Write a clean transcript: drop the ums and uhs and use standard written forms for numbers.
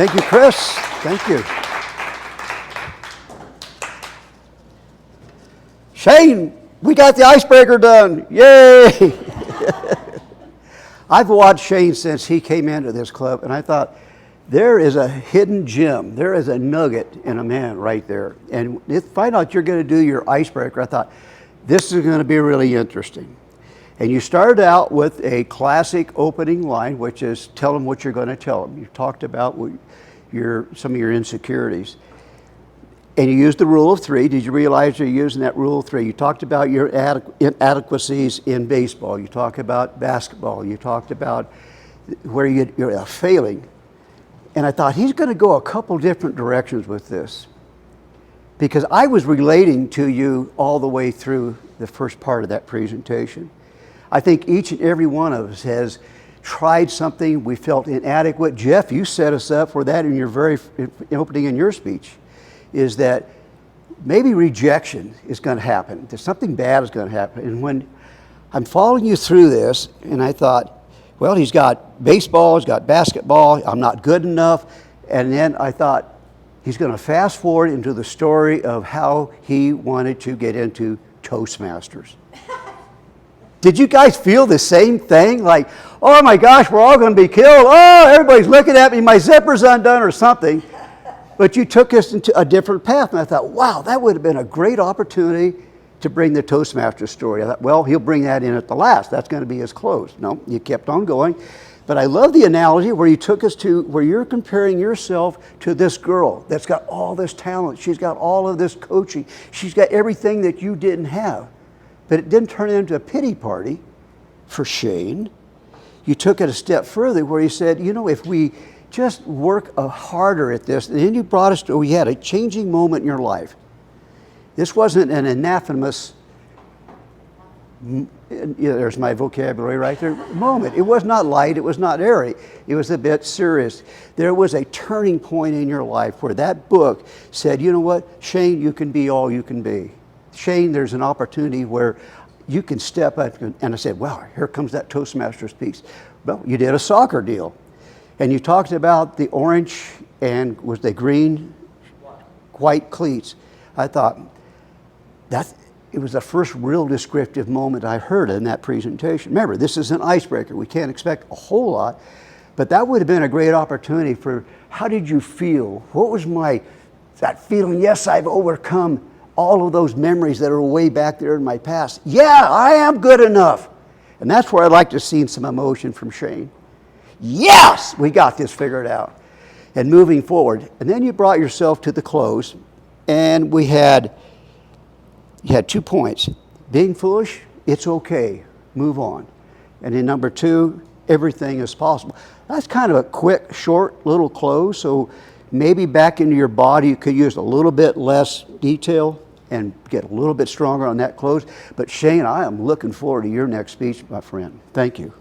Thank you, Chris. Thank you. Shane, we got the icebreaker done. Yay! I've watched Shane since he came into this club, and I thought, there is a hidden gem. There is a nugget in a man right there. And if I find out you're going to do your icebreaker, I thought, this is going to be really interesting. And you started out with a classic opening line, which is tell them what you're going to tell them. You talked about some of your insecurities. And you used the rule of three. Did you realize you're using that rule of three? You talked about your inadequacies in baseball. You talked about basketball. You talked about where you're failing. And I thought, he's going to go a couple different directions with this. Because I was relating to you all the way through the first part of that presentation. I think each and every one of us has tried something we felt inadequate. Jeff, you set us up for that in your very opening in your speech, is that maybe rejection is going to happen. There's something bad is going to happen. And when I'm following you through this, and I thought, well, he's got baseball, he's got basketball, I'm not good enough. And then I thought, he's going to fast forward into the story of how he wanted to get into Toastmasters. Did you guys feel the same thing? Like, oh my gosh, we're all going to be killed. Oh, everybody's looking at me, my zipper's undone or something. But you took us into a different path. And I thought, wow, that would have been a great opportunity to bring the Toastmasters story. I thought, well, he'll bring that in at the last. That's going to be his close. No, you kept on going. But I love the analogy where you took us to where you're comparing yourself to this girl that's got all this talent. She's got all of this coaching. She's got everything that you didn't have. But it didn't turn into a pity party for Shane. You took it a step further where you said, you know, if we just work harder at this, and then you brought us to, we had a changing moment in your life. This wasn't an anathemous, there's my vocabulary right there, moment. It was not light, it was not airy, it was a bit serious. There was a turning point in your life where that book said, you know what, Shane, you can be all you can be. Shane, there's an opportunity where you can step up. And I said, well, here comes that Toastmasters piece. Well, you did a soccer deal. And you talked about the orange and was they green, white cleats. I thought, it was the first real descriptive moment I heard in that presentation. Remember, this is an icebreaker. We can't expect a whole lot. But that would have been a great opportunity for, how did you feel? What was that feeling? Yes, I've overcome all of those memories that are way back there in my past. Yeah, I am good enough. And that's where I'd like to see some emotion from Shane. Yes, we got this figured out. And moving forward. And then you brought yourself to the close, and you had 2 points. Being foolish, it's okay. Move on. And then number 2, everything is possible. That's kind of a quick, short little close. So maybe back into your body, you could use a little bit less detail and get a little bit stronger on that close. But Shane, I am looking forward to your next speech, my friend. Thank you.